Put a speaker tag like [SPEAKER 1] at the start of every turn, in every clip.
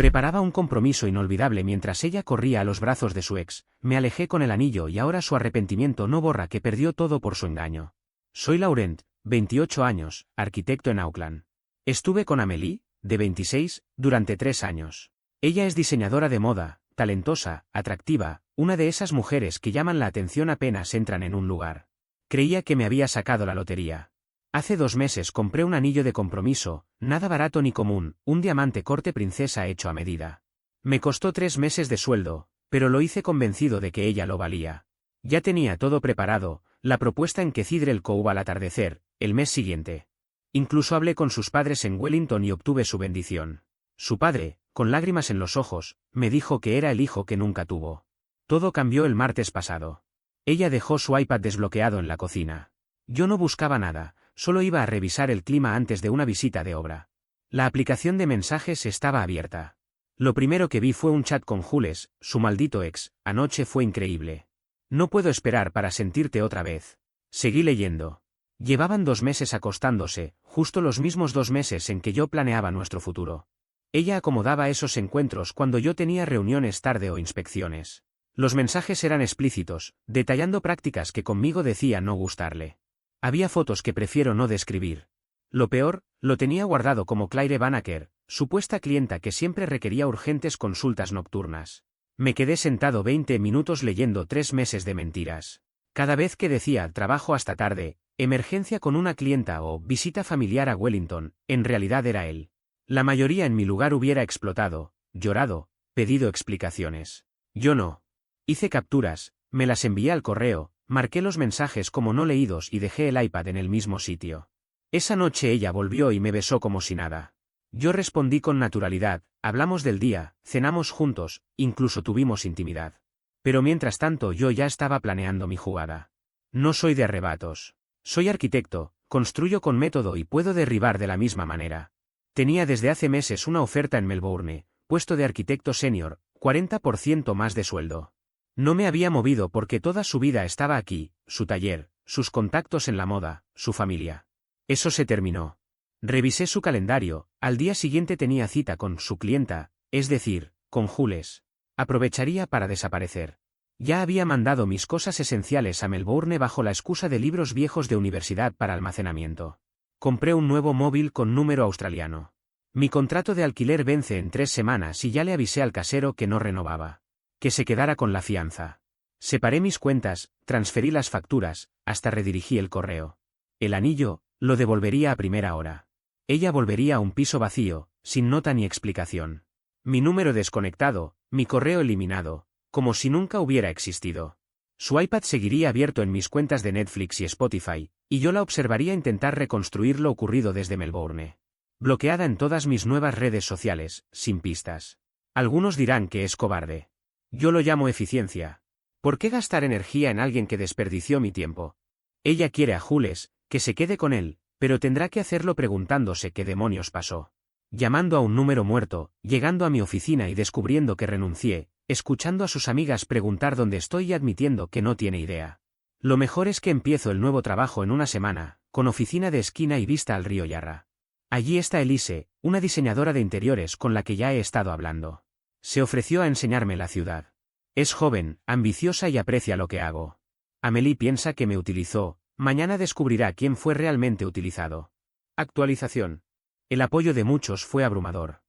[SPEAKER 1] Preparaba un compromiso inolvidable mientras ella corría a los brazos de su ex. Me alejé con el anillo y ahora su arrepentimiento no borra que perdió todo por su engaño. Soy Laurent, 28 años, arquitecto en Auckland. Estuve con Amélie, de 26, durante 3 años. Ella es diseñadora de moda, talentosa, atractiva, una de esas mujeres que llaman la atención apenas entran en un lugar. Creía que me había sacado la lotería. Hace 2 meses compré un anillo de compromiso, nada barato ni común, un diamante corte princesa hecho a medida. Me costó 3 meses de sueldo, pero lo hice convencido de que ella lo valía. Ya tenía todo preparado, la propuesta en Cathedral Cove al atardecer, el mes siguiente. Incluso hablé con sus padres en Wellington y obtuve su bendición. Su padre, con lágrimas en los ojos, me dijo que era el hijo que nunca tuvo. Todo cambió el martes pasado. Ella dejó su iPad desbloqueado en la cocina. Yo no buscaba nada, solo iba a revisar el clima antes de una visita de obra. La aplicación de mensajes estaba abierta. Lo primero que vi fue un chat con Jules, su maldito ex. Anoche fue increíble. No puedo esperar para sentirte otra vez. Seguí leyendo. Llevaban 2 meses acostándose, justo los mismos 2 meses en que yo planeaba nuestro futuro. Ella acomodaba esos encuentros cuando yo tenía reuniones tarde o inspecciones. Los mensajes eran explícitos, detallando prácticas que conmigo decía no gustarle. Había fotos que prefiero no describir. Lo peor, lo tenía guardado como Claire Banneker, supuesta clienta que siempre requería urgentes consultas nocturnas. Me quedé sentado 20 minutos leyendo 3 meses de mentiras. Cada vez que decía trabajo hasta tarde, emergencia con una clienta o visita familiar a Wellington, en realidad era él. La mayoría en mi lugar hubiera explotado, llorado, pedido explicaciones. Yo no. Hice capturas, me las envié al correo, marqué los mensajes como no leídos y dejé el iPad en el mismo sitio. Esa noche ella volvió y me besó como si nada. Yo respondí con naturalidad, hablamos del día, cenamos juntos, incluso tuvimos intimidad. Pero mientras tanto yo ya estaba planeando mi jugada. No soy de arrebatos. Soy arquitecto, construyo con método y puedo derribar de la misma manera. Tenía desde hace meses una oferta en Melbourne, puesto de arquitecto senior, 40% más de sueldo. No me había movido porque toda su vida estaba aquí, su taller, sus contactos en la moda, su familia. Eso se terminó. Revisé su calendario, al día siguiente tenía cita con su clienta, es decir, con Jules. Aprovecharía para desaparecer. Ya había mandado mis cosas esenciales a Melbourne bajo la excusa de libros viejos de universidad para almacenamiento. Compré un nuevo móvil con número australiano. Mi contrato de alquiler vence en 3 semanas y ya le avisé al casero que no renovaba. Que se quedara con la fianza. Separé mis cuentas, transferí las facturas, hasta redirigí el correo. El anillo, lo devolvería a primera hora. Ella volvería a un piso vacío, sin nota ni explicación. Mi número desconectado, mi correo eliminado, como si nunca hubiera existido. Su iPad seguiría abierto en mis cuentas de Netflix y Spotify, y yo la observaría intentar reconstruir lo ocurrido desde Melbourne. Bloqueada en todas mis nuevas redes sociales, sin pistas. Algunos dirán que es cobarde. Yo lo llamo eficiencia. ¿Por qué gastar energía en alguien que desperdició mi tiempo? Ella quiere a Jules, que se quede con él, pero tendrá que hacerlo preguntándose qué demonios pasó. Llamando a un número muerto, llegando a mi oficina y descubriendo que renuncié, escuchando a sus amigas preguntar dónde estoy y admitiendo que no tiene idea. Lo mejor es que empiezo el nuevo trabajo en una semana, con oficina de esquina y vista al río Yarra. Allí está Elise, una diseñadora de interiores con la que ya he estado hablando. Se ofreció a enseñarme la ciudad. Es joven, ambiciosa y aprecia lo que hago. Amélie piensa que me utilizó, mañana descubrirá quién fue realmente utilizado. Actualización. El apoyo de muchos fue abrumador.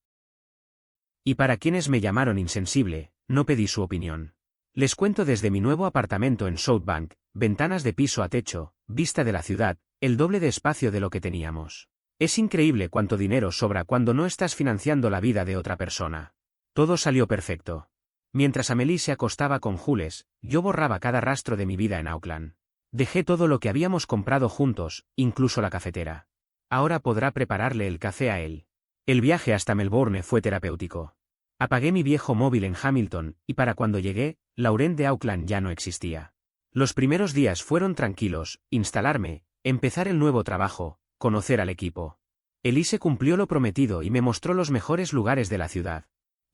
[SPEAKER 1] Y para quienes me llamaron insensible, no pedí su opinión. Les cuento desde mi nuevo apartamento en Southbank, ventanas de piso a techo, vista de la ciudad, el doble de espacio de lo que teníamos. Es increíble cuánto dinero sobra cuando no estás financiando la vida de otra persona. Todo salió perfecto. Mientras Amélie se acostaba con Jules, yo borraba cada rastro de mi vida en Auckland. Dejé todo lo que habíamos comprado juntos, incluso la cafetera. Ahora podrá prepararle el café a él. El viaje hasta Melbourne fue terapéutico. Apagué mi viejo móvil en Hamilton, y para cuando llegué, Laurent de Auckland ya no existía. Los primeros días fueron tranquilos, instalarme, empezar el nuevo trabajo, conocer al equipo. Elise cumplió lo prometido y me mostró los mejores lugares de la ciudad.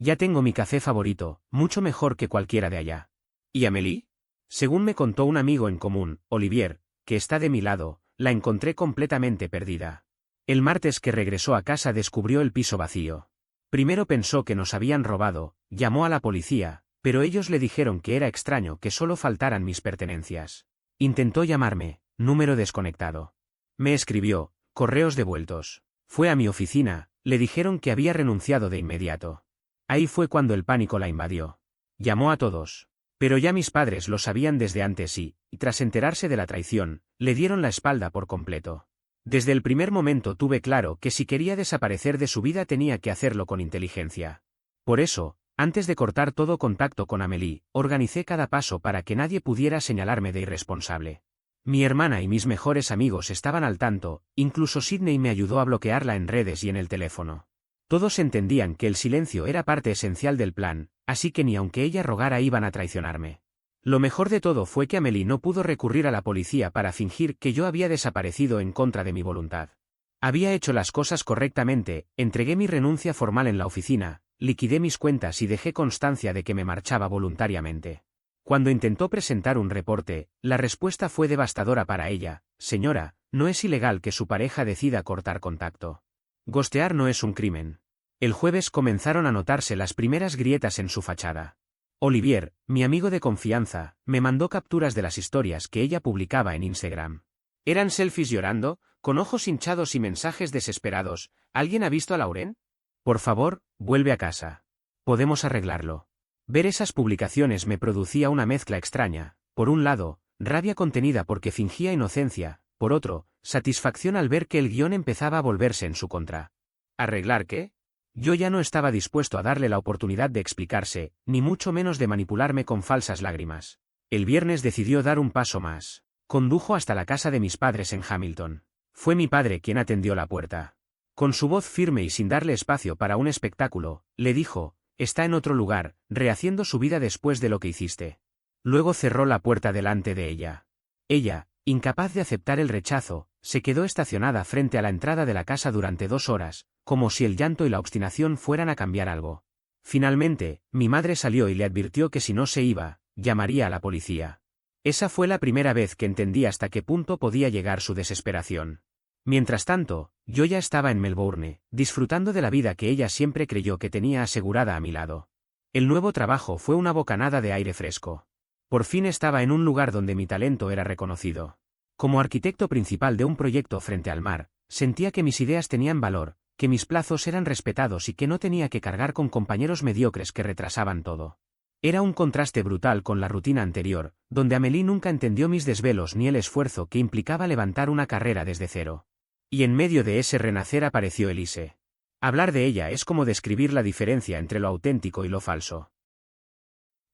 [SPEAKER 1] Ya tengo mi café favorito, mucho mejor que cualquiera de allá. ¿Y Amélie? Según me contó un amigo en común, Olivier, que está de mi lado, la encontré completamente perdida. El martes que regresó a casa descubrió el piso vacío. Primero pensó que nos habían robado, llamó a la policía, pero ellos le dijeron que era extraño que solo faltaran mis pertenencias. Intentó llamarme, número desconectado. Me escribió, correos devueltos. Fue a mi oficina, le dijeron que había renunciado de inmediato. Ahí fue cuando el pánico la invadió. Llamó a todos. Pero ya mis padres lo sabían desde antes y, tras enterarse de la traición, le dieron la espalda por completo. Desde el primer momento tuve claro que si quería desaparecer de su vida tenía que hacerlo con inteligencia. Por eso, antes de cortar todo contacto con Amélie, organicé cada paso para que nadie pudiera señalarme de irresponsable. Mi hermana y mis mejores amigos estaban al tanto, incluso Sidney me ayudó a bloquearla en redes y en el teléfono. Todos entendían que el silencio era parte esencial del plan, así que ni aunque ella rogara iban a traicionarme. Lo mejor de todo fue que Amélie no pudo recurrir a la policía para fingir que yo había desaparecido en contra de mi voluntad. Había hecho las cosas correctamente, entregué mi renuncia formal en la oficina, liquidé mis cuentas y dejé constancia de que me marchaba voluntariamente. Cuando intentó presentar un reporte, la respuesta fue devastadora para ella: señora, no es ilegal que su pareja decida cortar contacto. Gostear no es un crimen. El jueves comenzaron a notarse las primeras grietas en su fachada. Olivier, mi amigo de confianza, me mandó capturas de las historias que ella publicaba en Instagram. Eran selfies llorando, con ojos hinchados y mensajes desesperados. ¿Alguien ha visto a Lauren? Por favor, vuelve a casa. Podemos arreglarlo. Ver esas publicaciones me producía una mezcla extraña. Por un lado, rabia contenida porque fingía inocencia, por otro, satisfacción al ver que el guión empezaba a volverse en su contra. ¿Arreglar qué? Yo ya no estaba dispuesto a darle la oportunidad de explicarse, ni mucho menos de manipularme con falsas lágrimas. El viernes decidió dar un paso más. Condujo hasta la casa de mis padres en Hamilton. Fue mi padre quien atendió la puerta. Con su voz firme y sin darle espacio para un espectáculo, le dijo: está en otro lugar, rehaciendo su vida después de lo que hiciste. Luego cerró la puerta delante de ella. Ella, incapaz de aceptar el rechazo, se quedó estacionada frente a la entrada de la casa durante 2 horas, como si el llanto y la obstinación fueran a cambiar algo. Finalmente, mi madre salió y le advirtió que si no se iba, llamaría a la policía. Esa fue la primera vez que entendí hasta qué punto podía llegar su desesperación. Mientras tanto, yo ya estaba en Melbourne, disfrutando de la vida que ella siempre creyó que tenía asegurada a mi lado. El nuevo trabajo fue una bocanada de aire fresco. Por fin estaba en un lugar donde mi talento era reconocido. Como arquitecto principal de un proyecto frente al mar, sentía que mis ideas tenían valor, que mis plazos eran respetados y que no tenía que cargar con compañeros mediocres que retrasaban todo. Era un contraste brutal con la rutina anterior, donde Amélie nunca entendió mis desvelos ni el esfuerzo que implicaba levantar una carrera desde cero. Y en medio de ese renacer apareció Elise. Hablar de ella es como describir la diferencia entre lo auténtico y lo falso.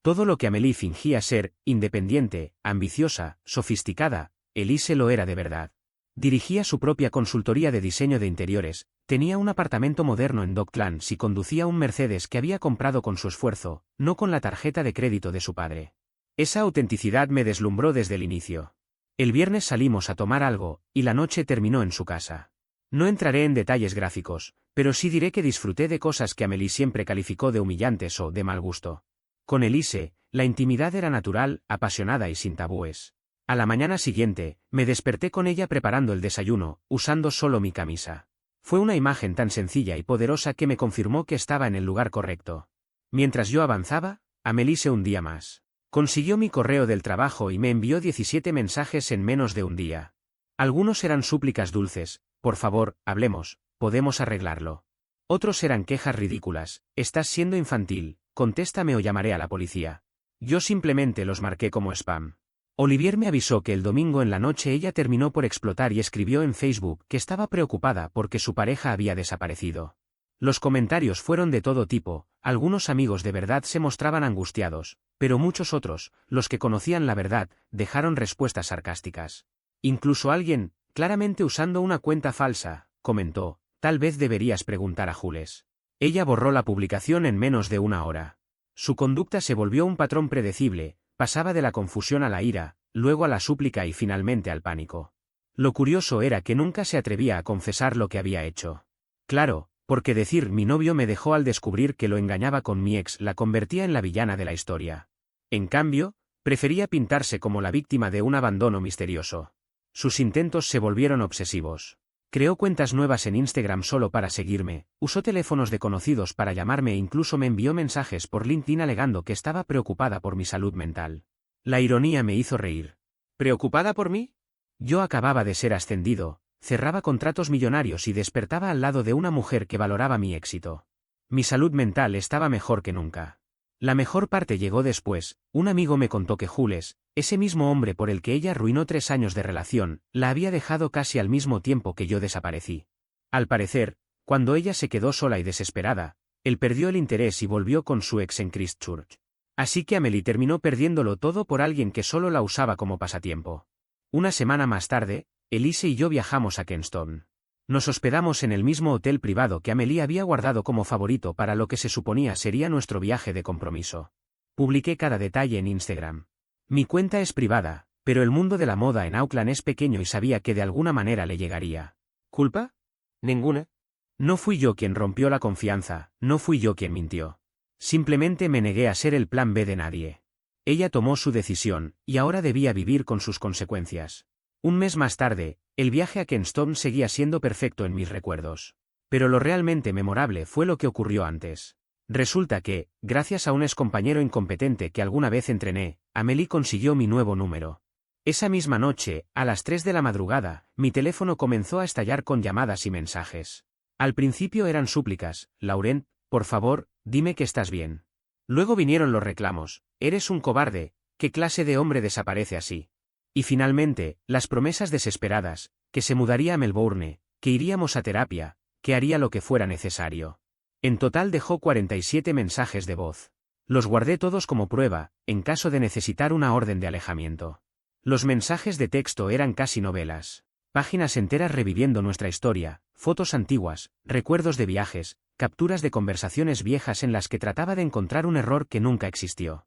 [SPEAKER 1] Todo lo que Amélie fingía ser, independiente, ambiciosa, sofisticada, Elise lo era de verdad. Dirigía su propia consultoría de diseño de interiores, tenía un apartamento moderno en Docklands y conducía un Mercedes que había comprado con su esfuerzo, no con la tarjeta de crédito de su padre. Esa autenticidad me deslumbró desde el inicio. El viernes salimos a tomar algo, y la noche terminó en su casa. No entraré en detalles gráficos, pero sí diré que disfruté de cosas que Amélie siempre calificó de humillantes o de mal gusto. Con Elise, la intimidad era natural, apasionada y sin tabúes. A la mañana siguiente, me desperté con ella preparando el desayuno, usando solo mi camisa. Fue una imagen tan sencilla y poderosa que me confirmó que estaba en el lugar correcto. Mientras yo avanzaba, Amélie se hundía más. Consiguió mi correo del trabajo y me envió 17 mensajes en menos de un día. Algunos eran súplicas dulces: por favor, hablemos, podemos arreglarlo. Otros eran quejas ridículas: estás siendo infantil, contéstame o llamaré a la policía. Yo simplemente los marqué como spam. Olivier me avisó que el domingo en la noche ella terminó por explotar y escribió en Facebook que estaba preocupada porque su pareja había desaparecido. Los comentarios fueron de todo tipo, algunos amigos de verdad se mostraban angustiados, pero muchos otros, los que conocían la verdad, dejaron respuestas sarcásticas. Incluso alguien, claramente usando una cuenta falsa, comentó: tal vez deberías preguntar a Jules. Ella borró la publicación en menos de 1 hora. Su conducta se volvió un patrón predecible. Pasaba de la confusión a la ira, luego a la súplica y finalmente al pánico. Lo curioso era que nunca se atrevía a confesar lo que había hecho. Claro, porque decir mi novio me dejó al descubrir que lo engañaba con mi ex la convertía en la villana de la historia. En cambio, prefería pintarse como la víctima de un abandono misterioso. Sus intentos se volvieron obsesivos. Creó cuentas nuevas en Instagram solo para seguirme, usó teléfonos de conocidos para llamarme e incluso me envió mensajes por LinkedIn alegando que estaba preocupada por mi salud mental. La ironía me hizo reír.
[SPEAKER 2] ¿Preocupada por mí?
[SPEAKER 1] Yo acababa de ser ascendido, cerraba contratos millonarios y despertaba al lado de una mujer que valoraba mi éxito. Mi salud mental estaba mejor que nunca. La mejor parte llegó después. Un amigo me contó que Jules, ese mismo hombre por el que ella arruinó 3 años de relación, la había dejado casi al mismo tiempo que yo desaparecí. Al parecer, cuando ella se quedó sola y desesperada, él perdió el interés y volvió con su ex en Christchurch. Así que Amelie terminó perdiéndolo todo por alguien que solo la usaba como pasatiempo. Una semana más tarde, Elise y yo viajamos a Kenston. Nos hospedamos en el mismo hotel privado que Amelie había guardado como favorito para lo que se suponía sería nuestro viaje de compromiso. Publiqué cada detalle en Instagram. Mi cuenta es privada, pero el mundo de la moda en Auckland es pequeño y sabía que de alguna manera le llegaría.
[SPEAKER 2] ¿Culpa? Ninguna.
[SPEAKER 1] No fui yo quien rompió la confianza, no fui yo quien mintió. Simplemente me negué a ser el plan B de nadie. Ella tomó su decisión, y ahora debía vivir con sus consecuencias. Un mes más tarde, el viaje a Kenston seguía siendo perfecto en mis recuerdos. Pero lo realmente memorable fue lo que ocurrió antes. Resulta que, gracias a un excompañero incompetente que alguna vez entrené, Amelie consiguió mi nuevo número. Esa misma noche, a las 3 de la madrugada, mi teléfono comenzó a estallar con llamadas y mensajes. Al principio eran súplicas: Laurent, por favor, dime que estás bien. Luego vinieron los reclamos: eres un cobarde, ¿qué clase de hombre desaparece así? Y finalmente, las promesas desesperadas, que se mudaría a Melbourne, que iríamos a terapia, que haría lo que fuera necesario. En total dejó 47 mensajes de voz. Los guardé todos como prueba, en caso de necesitar una orden de alejamiento. Los mensajes de texto eran casi novelas. Páginas enteras reviviendo nuestra historia, fotos antiguas, recuerdos de viajes, capturas de conversaciones viejas en las que trataba de encontrar un error que nunca existió.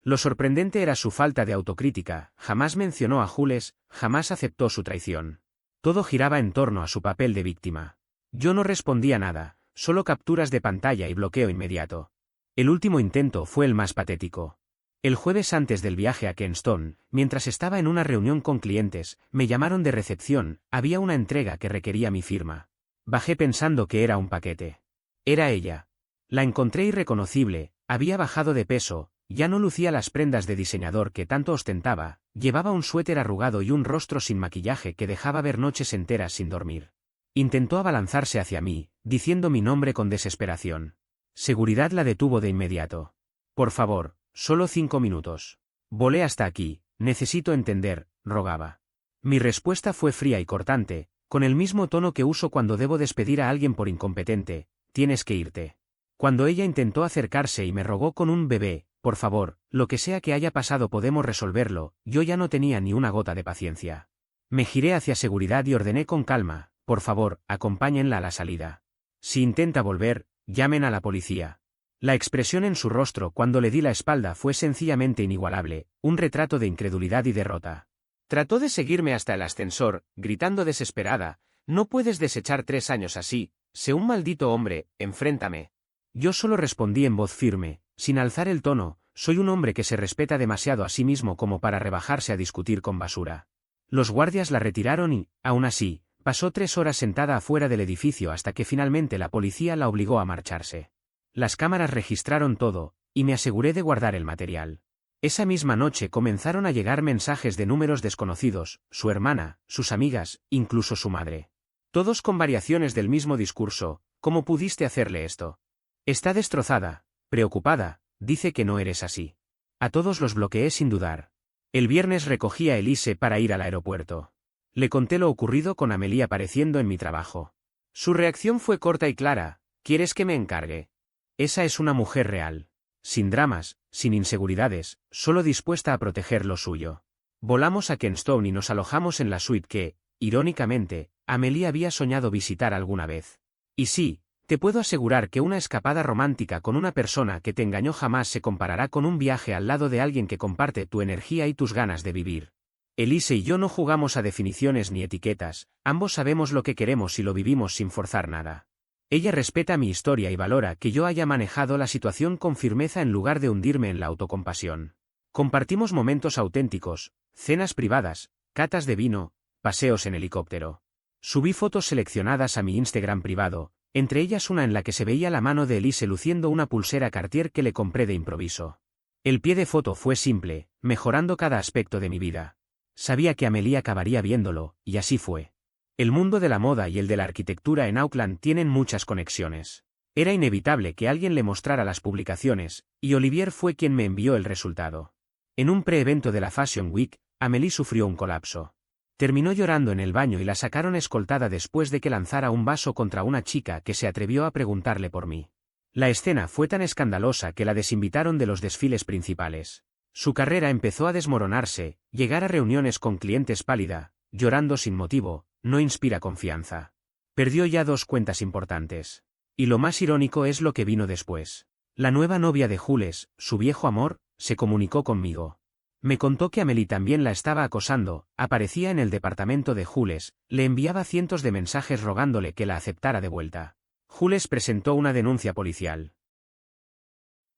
[SPEAKER 1] Lo sorprendente era su falta de autocrítica, jamás mencionó a Jules, jamás aceptó su traición. Todo giraba en torno a su papel de víctima. Yo no respondía nada, solo capturas de pantalla y bloqueo inmediato. El último intento fue el más patético. El jueves antes del viaje a Kenston, mientras estaba en una reunión con clientes, me llamaron de recepción, había una entrega que requería mi firma. Bajé pensando que era un paquete. Era ella. La encontré irreconocible, había bajado de peso. Ya no lucía las prendas de diseñador que tanto ostentaba, llevaba un suéter arrugado y un rostro sin maquillaje que dejaba ver noches enteras sin dormir. Intentó abalanzarse hacia mí, diciendo mi nombre con desesperación. Seguridad la detuvo de inmediato. Por favor, solo 5 minutos. Volé hasta aquí, necesito entender, rogaba. Mi respuesta fue fría y cortante, con el mismo tono que uso cuando debo despedir a alguien por incompetente: tienes que irte. Cuando ella intentó acercarse y me rogó con un bebé: por favor, lo que sea que haya pasado podemos resolverlo, yo ya no tenía ni una gota de paciencia. Me giré hacia seguridad y ordené con calma: por favor, acompáñenla a la salida. Si intenta volver, llamen a la policía. La expresión en su rostro cuando le di la espalda fue sencillamente inigualable, un retrato de incredulidad y derrota.
[SPEAKER 2] Trató de seguirme hasta el ascensor, gritando desesperada: no puedes desechar 3 años así, sé un maldito hombre, enfréntame.
[SPEAKER 1] Yo solo respondí en voz firme, sin alzar el tono: soy un hombre que se respeta demasiado a sí mismo como para rebajarse a discutir con basura. Los guardias la retiraron y, aún así, pasó 3 horas sentada afuera del edificio hasta que finalmente la policía la obligó a marcharse. Las cámaras registraron todo, y me aseguré de guardar el material. Esa misma noche comenzaron a llegar mensajes de números desconocidos: su hermana, sus amigas, incluso su madre. Todos con variaciones del mismo discurso: ¿cómo pudiste hacerle esto? Está destrozada, preocupada, dice que no eres así. A todos los bloqueé sin dudar. El viernes recogí a Elise para ir al aeropuerto. Le conté lo ocurrido con Amelie apareciendo en mi trabajo. Su reacción fue corta y clara: ¿quieres que me encargue? Esa es una mujer real. Sin dramas, sin inseguridades, solo dispuesta a proteger lo suyo. Volamos a Kenston y nos alojamos en la suite que, irónicamente, Amelie había soñado visitar alguna vez. Y sí, te puedo asegurar que una escapada romántica con una persona que te engañó jamás se comparará con un viaje al lado de alguien que comparte tu energía y tus ganas de vivir. Elise y yo no jugamos a definiciones ni etiquetas, ambos sabemos lo que queremos y lo vivimos sin forzar nada. Ella respeta mi historia y valora que yo haya manejado la situación con firmeza en lugar de hundirme en la autocompasión. Compartimos momentos auténticos, cenas privadas, catas de vino, paseos en helicóptero. Subí fotos seleccionadas a mi Instagram privado, entre ellas una en la que se veía la mano de Elise luciendo una pulsera Cartier que le compré de improviso. El pie de foto fue simple, mejorando cada aspecto de mi vida. Sabía que Amélie acabaría viéndolo, y así fue. El mundo de la moda y el de la arquitectura en Auckland tienen muchas conexiones. Era inevitable que alguien le mostrara las publicaciones, y Olivier fue quien me envió el resultado. En un pre-evento de la Fashion Week, Amélie sufrió un colapso. Terminó llorando en el baño y la sacaron escoltada después de que lanzara un vaso contra una chica que se atrevió a preguntarle por mí. La escena fue tan escandalosa que la desinvitaron de los desfiles principales. Su carrera empezó a desmoronarse, llegar a reuniones con clientes pálida, llorando sin motivo, no inspira confianza. Perdió ya 2 cuentas importantes. Y lo más irónico es lo que vino después. La nueva novia de Jules, su viejo amor, se comunicó conmigo. Me contó que Amélie también la estaba acosando, aparecía en el departamento de Jules, le enviaba cientos de mensajes rogándole que la aceptara de vuelta. Jules presentó una denuncia policial.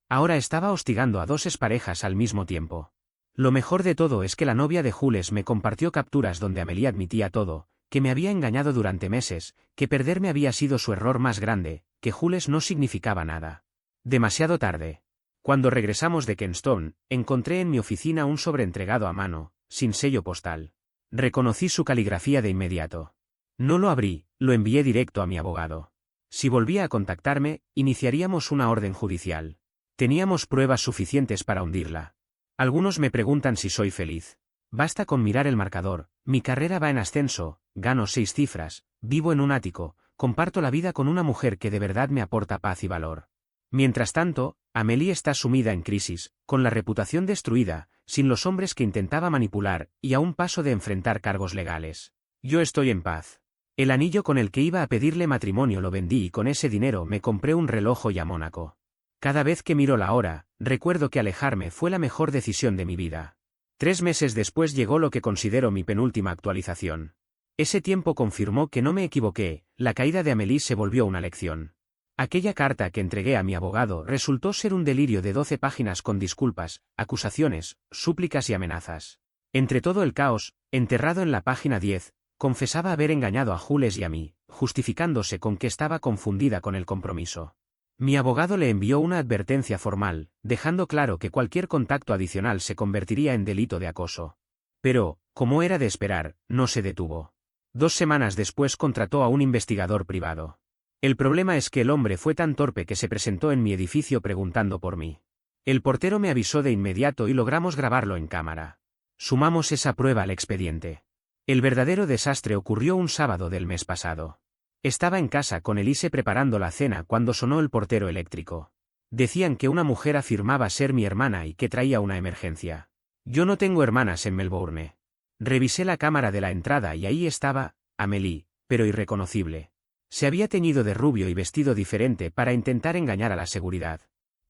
[SPEAKER 1] Ahora estaba hostigando a 2 exparejas al mismo tiempo. Lo mejor de todo es que la novia de Jules me compartió capturas donde Amélie admitía todo, que me había engañado durante meses, que perderme había sido su error más grande, que Jules no significaba nada. Demasiado tarde. Cuando regresamos de Kenston, encontré en mi oficina un sobre entregado a mano, sin sello postal. Reconocí su caligrafía de inmediato. No lo abrí, lo envié directo a mi abogado. Si volvía a contactarme, iniciaríamos una orden judicial. Teníamos pruebas suficientes para hundirla. Algunos me preguntan si soy feliz. Basta con mirar el marcador, mi carrera va en ascenso, gano 6 cifras, vivo en un ático, comparto la vida con una mujer que de verdad me aporta paz y valor. Mientras tanto, Amélie está sumida en crisis, con la reputación destruida, sin los hombres que intentaba manipular, y a un paso de enfrentar cargos legales. Yo estoy en paz. El anillo con el que iba a pedirle matrimonio lo vendí y con ese dinero me compré un reloj y a Mónaco. Cada vez que miro la hora, recuerdo que alejarme fue la mejor decisión de mi vida. 3 meses después llegó lo que considero mi penúltima actualización. Ese tiempo confirmó que no me equivoqué, la caída de Amélie se volvió una lección. Aquella carta que entregué a mi abogado resultó ser un delirio de 12 páginas con disculpas, acusaciones, súplicas y amenazas. Entre todo el caos, enterrado en la página 10, confesaba haber engañado a Jules y a mí, justificándose con que estaba confundida con el compromiso. Mi abogado le envió una advertencia formal, dejando claro que cualquier contacto adicional se convertiría en delito de acoso. Pero, como era de esperar, no se detuvo. 2 semanas después contrató a un investigador privado. El problema es que el hombre fue tan torpe que se presentó en mi edificio preguntando por mí. El portero me avisó de inmediato y logramos grabarlo en cámara. Sumamos esa prueba al expediente. El verdadero desastre ocurrió un sábado del mes pasado. Estaba en casa con Elise preparando la cena cuando sonó el portero eléctrico. Decían que una mujer afirmaba ser mi hermana y que traía una emergencia. Yo no tengo hermanas en Melbourne. Revisé la cámara de la entrada y ahí estaba, Amélie, pero irreconocible. Se había teñido de rubio y vestido diferente para intentar engañar a la seguridad.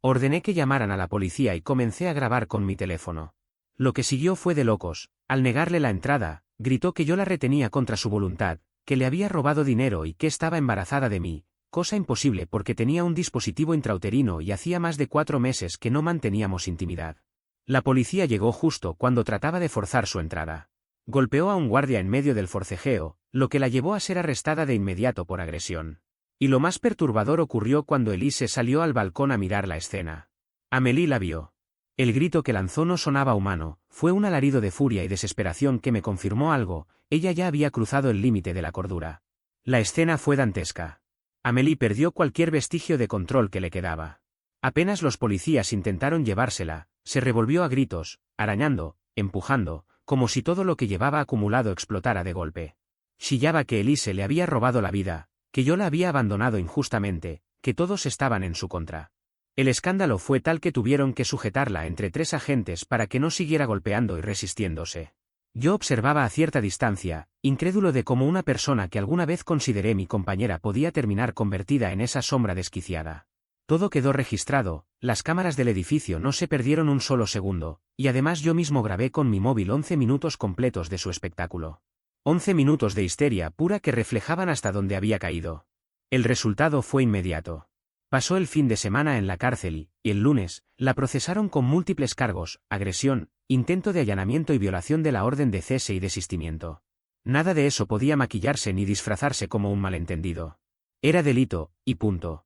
[SPEAKER 1] Ordené que llamaran a la policía y comencé a grabar con mi teléfono. Lo que siguió fue de locos. Al negarle la entrada, gritó que yo la retenía contra su voluntad, que le había robado dinero y que estaba embarazada de mí, cosa imposible porque tenía un dispositivo intrauterino y hacía más de 4 meses que no manteníamos intimidad. La policía llegó justo cuando trataba de forzar su entrada. Golpeó a un guardia en medio del forcejeo, lo que la llevó a ser arrestada de inmediato por agresión. Y lo más perturbador ocurrió cuando Elise salió al balcón a mirar la escena. Amélie la vio. El grito que lanzó no sonaba humano, fue un alarido de furia y desesperación que me confirmó algo, ella ya había cruzado el límite de la cordura. La escena fue dantesca. Amélie perdió cualquier vestigio de control que le quedaba. Apenas los policías intentaron llevársela, se revolvió a gritos, arañando, empujando, como si todo lo que llevaba acumulado explotara de golpe. Chillaba que Elise le había robado la vida, que yo la había abandonado injustamente, que todos estaban en su contra. El escándalo fue tal que tuvieron que sujetarla entre 3 agentes para que no siguiera golpeando y resistiéndose. Yo observaba a cierta distancia, incrédulo de cómo una persona que alguna vez consideré mi compañera podía terminar convertida en esa sombra desquiciada. Todo quedó registrado, las cámaras del edificio no se perdieron un solo segundo, y además yo mismo grabé con mi móvil 11 minutos completos de su espectáculo. 11 minutos de histeria pura que reflejaban hasta dónde había caído. El resultado fue inmediato. Pasó el fin de semana en la cárcel y, el lunes, la procesaron con múltiples cargos, agresión, intento de allanamiento y violación de la orden de cese y desistimiento. Nada de eso podía maquillarse ni disfrazarse como un malentendido. Era delito, y punto.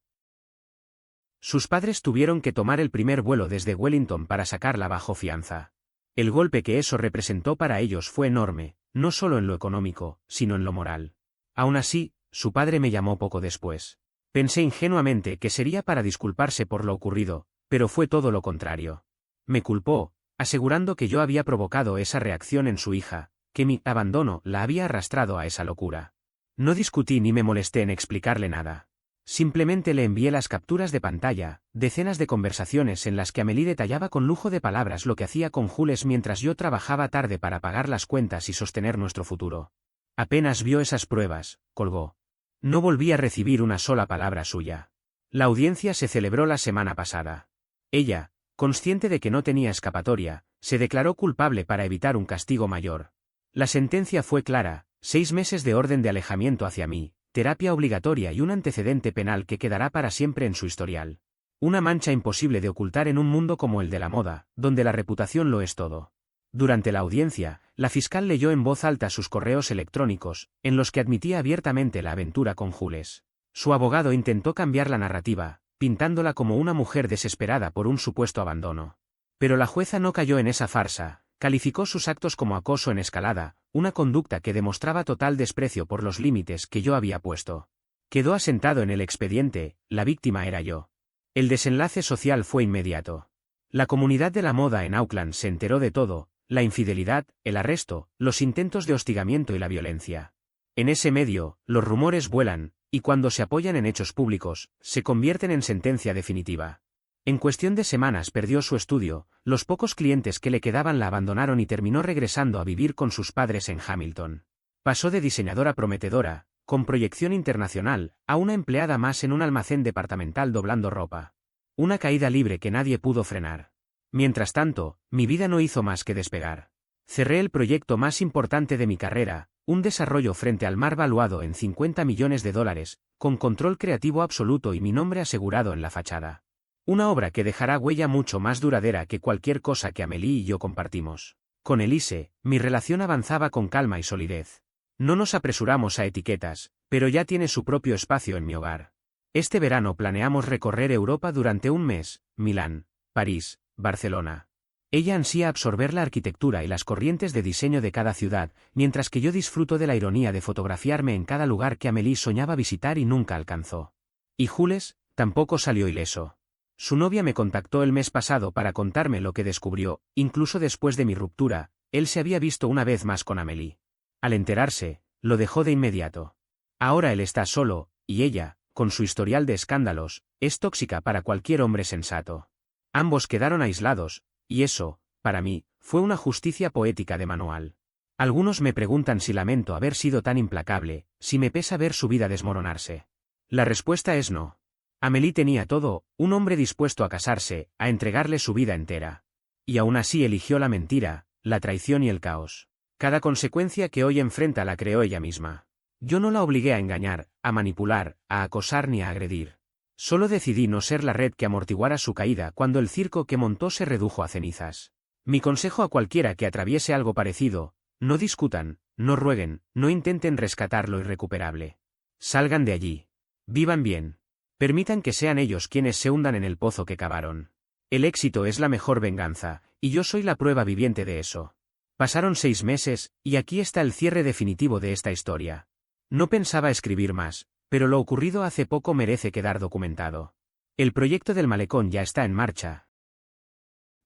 [SPEAKER 1] Sus padres tuvieron que tomar el primer vuelo desde Wellington para sacarla bajo fianza. El golpe que eso representó para ellos fue enorme, no solo en lo económico, sino en lo moral. Aún así, su padre me llamó poco después. Pensé ingenuamente que sería para disculparse por lo ocurrido, pero fue todo lo contrario. Me culpó, asegurando que yo había provocado esa reacción en su hija, que mi abandono la había arrastrado a esa locura. No discutí ni me molesté en explicarle nada. Simplemente le envié las capturas de pantalla, decenas de conversaciones en las que Amélie detallaba con lujo de palabras lo que hacía con Jules mientras yo trabajaba tarde para pagar las cuentas y sostener nuestro futuro. Apenas vio esas pruebas, colgó. No volví a recibir una sola palabra suya. La audiencia se celebró la semana pasada. Ella, consciente de que no tenía escapatoria, se declaró culpable para evitar un castigo mayor. La sentencia fue clara: 6 meses de orden de alejamiento hacia mí, terapia obligatoria y un antecedente penal que quedará para siempre en su historial. Una mancha imposible de ocultar en un mundo como el de la moda, donde la reputación lo es todo. Durante la audiencia, la fiscal leyó en voz alta sus correos electrónicos, en los que admitía abiertamente la aventura con Jules. Su abogado intentó cambiar la narrativa, pintándola como una mujer desesperada por un supuesto abandono. Pero la jueza no cayó en esa farsa. Calificó sus actos como acoso en escalada, una conducta que demostraba total desprecio por los límites que yo había puesto. Quedó asentado en el expediente: la víctima era yo. El desenlace social fue inmediato. La comunidad de la moda en Auckland se enteró de todo: la infidelidad, el arresto, los intentos de hostigamiento y la violencia. En ese medio, los rumores vuelan, y cuando se apoyan en hechos públicos, se convierten en sentencia definitiva. En cuestión de semanas perdió su estudio, los pocos clientes que le quedaban la abandonaron y terminó regresando a vivir con sus padres en Hamilton. Pasó de diseñadora prometedora, con proyección internacional, a una empleada más en un almacén departamental doblando ropa. Una caída libre que nadie pudo frenar. Mientras tanto, mi vida no hizo más que despegar. Cerré el proyecto más importante de mi carrera, un desarrollo frente al mar valuado en $50 millones, con control creativo absoluto y mi nombre asegurado en la fachada. Una obra que dejará huella mucho más duradera que cualquier cosa que Amélie y yo compartimos. Con Elise, mi relación avanzaba con calma y solidez. No nos apresuramos a etiquetas, pero ya tiene su propio espacio en mi hogar. Este verano planeamos recorrer Europa durante un mes: Milán, París, Barcelona. Ella ansía absorber la arquitectura y las corrientes de diseño de cada ciudad, mientras que yo disfruto de la ironía de fotografiarme en cada lugar que Amélie soñaba visitar y nunca alcanzó. Y Jules tampoco salió ileso. Su novia me contactó el mes pasado para contarme lo que descubrió: incluso después de mi ruptura, él se había visto una vez más con Amélie. Al enterarse, lo dejó de inmediato. Ahora él está solo, y ella, con su historial de escándalos, es tóxica para cualquier hombre sensato. Ambos quedaron aislados, y eso, para mí, fue una justicia poética de manual. Algunos me preguntan si lamento haber sido tan implacable, si me pesa ver su vida desmoronarse. La respuesta es no. Amélie tenía todo: un hombre dispuesto a casarse, a entregarle su vida entera. Y aún así eligió la mentira, la traición y el caos. Cada consecuencia que hoy enfrenta la creó ella misma. Yo no la obligué a engañar, a manipular, a acosar ni a agredir. Solo decidí no ser la red que amortiguara su caída cuando el circo que montó se redujo a cenizas. Mi consejo a cualquiera que atraviese algo parecido: no discutan, no rueguen, no intenten rescatar lo irrecuperable. Salgan de allí. Vivan bien. Permitan que sean ellos quienes se hundan en el pozo que cavaron. El éxito es la mejor venganza, y yo soy la prueba viviente de eso. Pasaron 6 meses, y aquí está el cierre definitivo de esta historia. No pensaba escribir más, pero lo ocurrido hace poco merece quedar documentado. El proyecto del malecón ya está en marcha,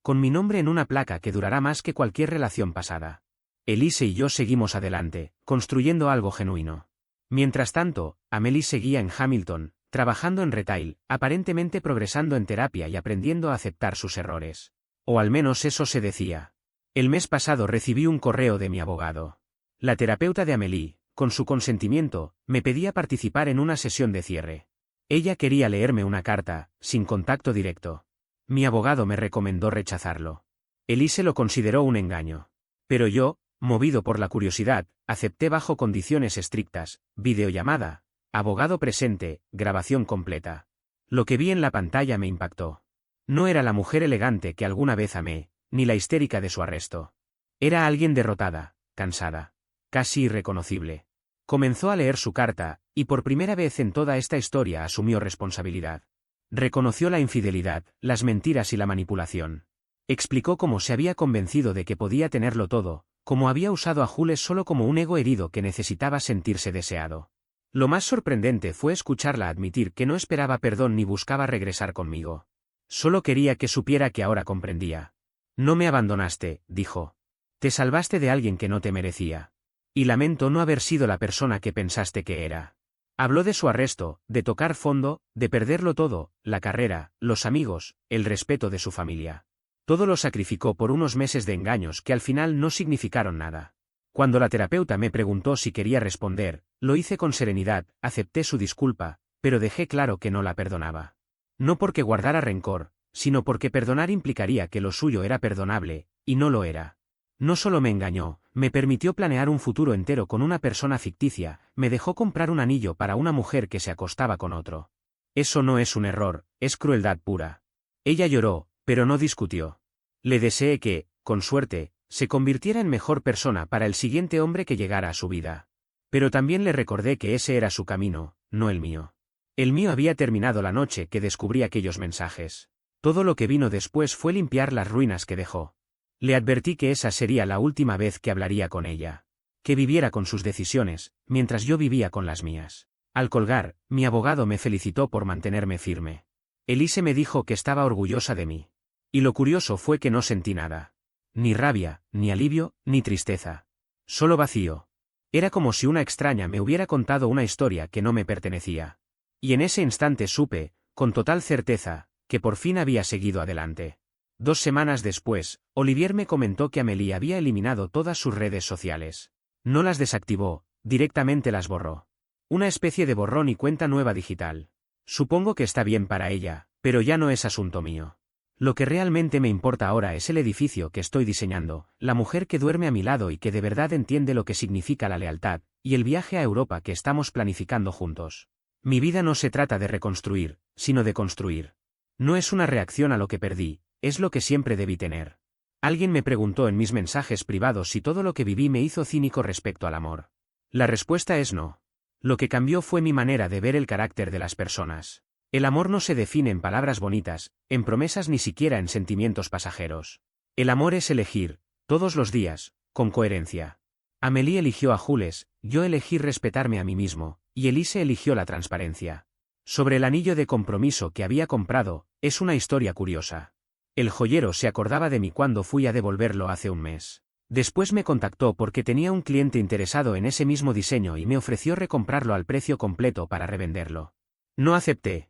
[SPEAKER 1] con mi nombre en una placa que durará más que cualquier relación pasada. Elise y yo seguimos adelante, construyendo algo genuino. Mientras tanto, Amélie seguía en Hamilton, trabajando en retail, aparentemente progresando en terapia y aprendiendo a aceptar sus errores. O al menos eso se decía. El mes pasado recibí un correo de mi abogado. La terapeuta de Amélie, con su consentimiento, me pedía participar en una sesión de cierre. Ella quería leerme una carta, sin contacto directo. Mi abogado me recomendó rechazarlo. Elise lo consideró un engaño. Pero yo, movido por la curiosidad, acepté bajo condiciones estrictas: videollamada, abogado presente, grabación completa. Lo que vi en la pantalla me impactó. No era la mujer elegante que alguna vez amé, ni la histérica de su arresto. Era alguien derrotada, cansada. casi irreconocible. Comenzó a leer su carta, y por primera vez en toda esta historia asumió responsabilidad. Reconoció la infidelidad, las mentiras y la manipulación. Explicó cómo se había convencido de que podía tenerlo todo, cómo había usado a Jules solo como un ego herido que necesitaba sentirse deseado. Lo más sorprendente fue escucharla admitir que no esperaba perdón ni buscaba regresar conmigo. Solo quería que supiera que ahora comprendía. No me abandonaste, dijo. Te salvaste de alguien que no te merecía. Y lamento no haber sido la persona que pensaste que era. Habló de su arresto, de tocar fondo, de perderlo todo, la carrera, los amigos, el respeto de su familia. Todo lo sacrificó por unos meses de engaños que al final no significaron nada. Cuando la terapeuta me preguntó si quería responder, lo hice con serenidad, acepté su disculpa, pero dejé claro que no la perdonaba. No porque guardara rencor, sino porque perdonar implicaría que lo suyo era perdonable, y no lo era. No solo me engañó, me permitió planear un futuro entero con una persona ficticia, me dejó comprar un anillo para una mujer que se acostaba con otro. Eso no es un error, es crueldad pura. Ella lloró, pero no discutió. Le deseé que, con suerte, se convirtiera en mejor persona para el siguiente hombre que llegara a su vida. Pero también le recordé que ese era su camino, no el mío. El mío había terminado la noche que descubrí aquellos mensajes. Todo lo que vino después fue limpiar las ruinas que dejó. Le advertí que esa sería la última vez que hablaría con ella. Que viviera con sus decisiones, mientras yo vivía con las mías. Al colgar, mi abogado me felicitó por mantenerme firme. Elise me dijo que estaba orgullosa de mí. Y lo curioso fue que no sentí nada. Ni rabia, ni alivio, ni tristeza. Solo vacío. Era como si una extraña me hubiera contado una historia que no me pertenecía. Y en ese instante supe, con total certeza, que por fin había seguido adelante. 2 semanas después, Olivier me comentó que Amélie había eliminado todas sus redes sociales. No las desactivó, directamente las borró. Una especie de borrón y cuenta nueva digital. Supongo que está bien para ella, pero ya no es asunto mío. Lo que realmente me importa ahora es el edificio que estoy diseñando, la mujer que duerme a mi lado y que de verdad entiende lo que significa la lealtad, y el viaje a Europa que estamos planificando juntos. Mi vida no se trata de reconstruir, sino de construir. No es una reacción a lo que perdí, es lo que siempre debí tener. Alguien me preguntó en mis mensajes privados si todo lo que viví me hizo cínico respecto al amor. La respuesta es no. Lo que cambió fue mi manera de ver el carácter de las personas. El amor no se define en palabras bonitas, en promesas ni siquiera en sentimientos pasajeros. El amor es elegir, todos los días, con coherencia. Amélie eligió a Jules, yo elegí respetarme a mí mismo, y Elise eligió la transparencia. Sobre el anillo de compromiso que había comprado, es una historia curiosa. El joyero se acordaba de mí cuando fui a devolverlo hace un mes. Después me contactó porque tenía un cliente interesado en ese mismo diseño y me ofreció recomprarlo al precio completo para revenderlo. No acepté.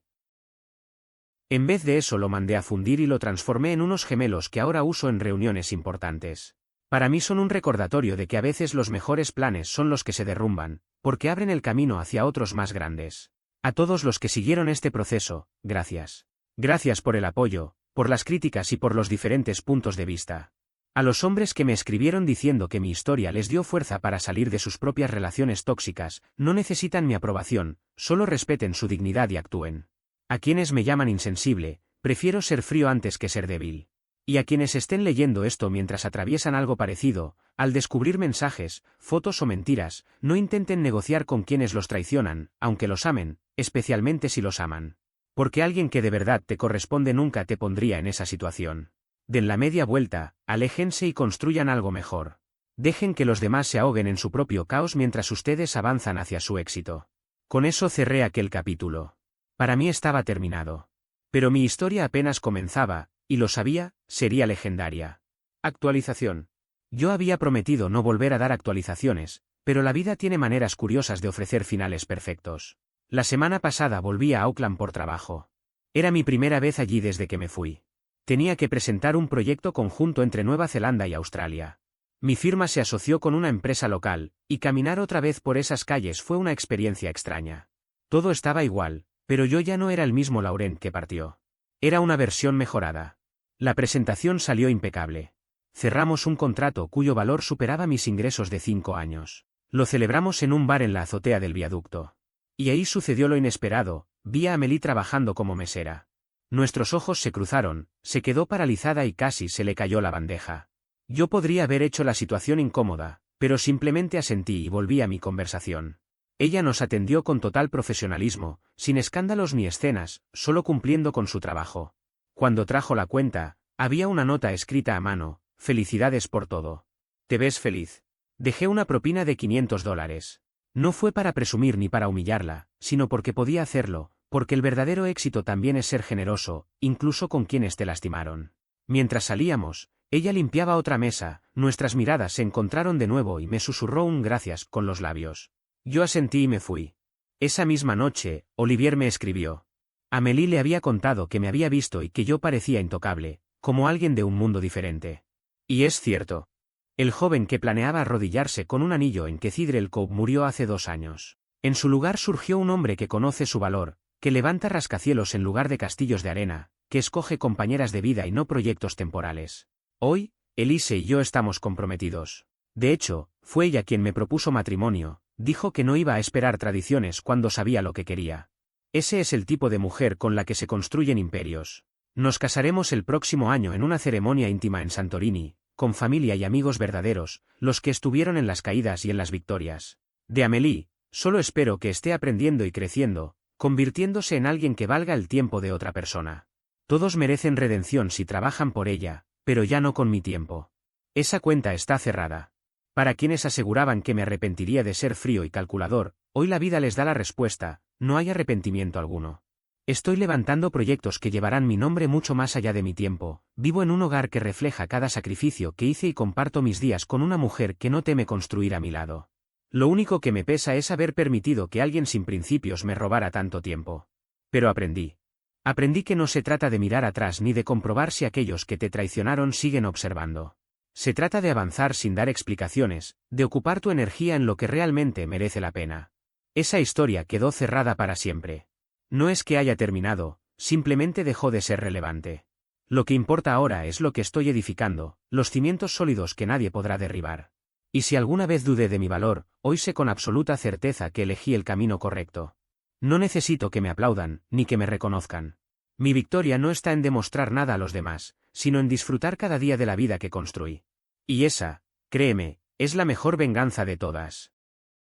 [SPEAKER 1] En vez de eso lo mandé a fundir y lo transformé en unos gemelos que ahora uso en reuniones importantes. Para mí son un recordatorio de que a veces los mejores planes son los que se derrumban, porque abren el camino hacia otros más grandes. A todos los que siguieron este proceso, gracias. Gracias por el apoyo, por las críticas y por los diferentes puntos de vista. A los hombres que me escribieron diciendo que mi historia les dio fuerza para salir de sus propias relaciones tóxicas, no necesitan mi aprobación, solo respeten su dignidad y actúen. A quienes me llaman insensible, prefiero ser frío antes que ser débil. Y a quienes estén leyendo esto mientras atraviesan algo parecido, al descubrir mensajes, fotos o mentiras, no intenten negociar con quienes los traicionan, aunque los amen, especialmente si los aman. Porque alguien que de verdad te corresponde nunca te pondría en esa situación. Den la media vuelta, aléjense y construyan algo mejor. Dejen que los demás se ahoguen en su propio caos mientras ustedes avanzan hacia su éxito. Con eso cerré aquel capítulo. Para mí estaba terminado. Pero mi historia apenas comenzaba, y lo sabía, sería legendaria. Actualización. Yo había prometido no volver a dar actualizaciones, pero la vida tiene maneras curiosas de ofrecer finales perfectos. La semana pasada volví a Auckland por trabajo. Era mi primera vez allí desde que me fui. Tenía que presentar un proyecto conjunto entre Nueva Zelanda y Australia. Mi firma se asoció con una empresa local, y caminar otra vez por esas calles fue una experiencia extraña. Todo estaba igual, pero yo ya no era el mismo Laurent que partió. Era una versión mejorada. La presentación salió impecable. Cerramos un contrato cuyo valor superaba mis ingresos de 5 años. Lo celebramos en un bar en la azotea del viaducto. Y ahí sucedió lo inesperado, vi a Amélie trabajando como mesera. Nuestros ojos se cruzaron, se quedó paralizada y casi se le cayó la bandeja. Yo podría haber hecho la situación incómoda, Pero simplemente asentí y volví a mi conversación. Ella nos atendió con total profesionalismo, sin escándalos ni escenas, solo cumpliendo con su trabajo. Cuando trajo la cuenta, había una nota escrita a mano: felicidades por todo. ¿Te ves feliz? Dejé una propina de $500. No fue para presumir ni para humillarla, sino porque podía hacerlo, porque el verdadero éxito también es ser generoso, incluso con quienes te lastimaron. Mientras salíamos, ella limpiaba otra mesa, nuestras miradas se encontraron de nuevo y me susurró un gracias con los labios. Yo asentí y me fui. Esa misma noche, Olivier me escribió. Amélie le había contado que me había visto y que yo parecía intocable, como alguien de un mundo diferente. Y es cierto. El joven que planeaba arrodillarse con un anillo en Cathedral Cove murió hace 2 años. En su lugar surgió un hombre que conoce su valor, que levanta rascacielos en lugar de castillos de arena, que escoge compañeras de vida y no proyectos temporales. Hoy, Elise y yo estamos comprometidos. De hecho, fue ella quien me propuso matrimonio, dijo que no iba a esperar tradiciones cuando sabía lo que quería. Ese es el tipo de mujer con la que se construyen imperios. Nos casaremos el próximo año en una ceremonia íntima en Santorini, con familia y amigos verdaderos, los que estuvieron en las caídas y en las victorias. De Amélie, solo espero que esté aprendiendo y creciendo, convirtiéndose en alguien que valga el tiempo de otra persona. Todos merecen redención si trabajan por ella, pero ya no con mi tiempo. Esa cuenta está cerrada. Para quienes aseguraban que me arrepentiría de ser frío y calculador, hoy la vida les da la respuesta: no hay arrepentimiento alguno. Estoy levantando proyectos que llevarán mi nombre mucho más allá de mi tiempo, vivo en un hogar que refleja cada sacrificio que hice y comparto mis días con una mujer que no teme construir a mi lado. Lo único que me pesa es haber permitido que alguien sin principios me robara tanto tiempo. Pero aprendí. Aprendí que no se trata de mirar atrás ni de comprobar si aquellos que te traicionaron siguen observando. Se trata de avanzar sin dar explicaciones, de ocupar tu energía en lo que realmente merece la pena. Esa historia quedó cerrada para siempre. No es que haya terminado, simplemente dejó de ser relevante. Lo que importa ahora es lo que estoy edificando, los cimientos sólidos que nadie podrá derribar. Y si alguna vez dudé de mi valor, hoy sé con absoluta certeza que elegí el camino correcto. No necesito que me aplaudan, ni que me reconozcan. Mi victoria no está en demostrar nada a los demás, sino en disfrutar cada día de la vida que construí. Y esa, créeme, es la mejor venganza de todas.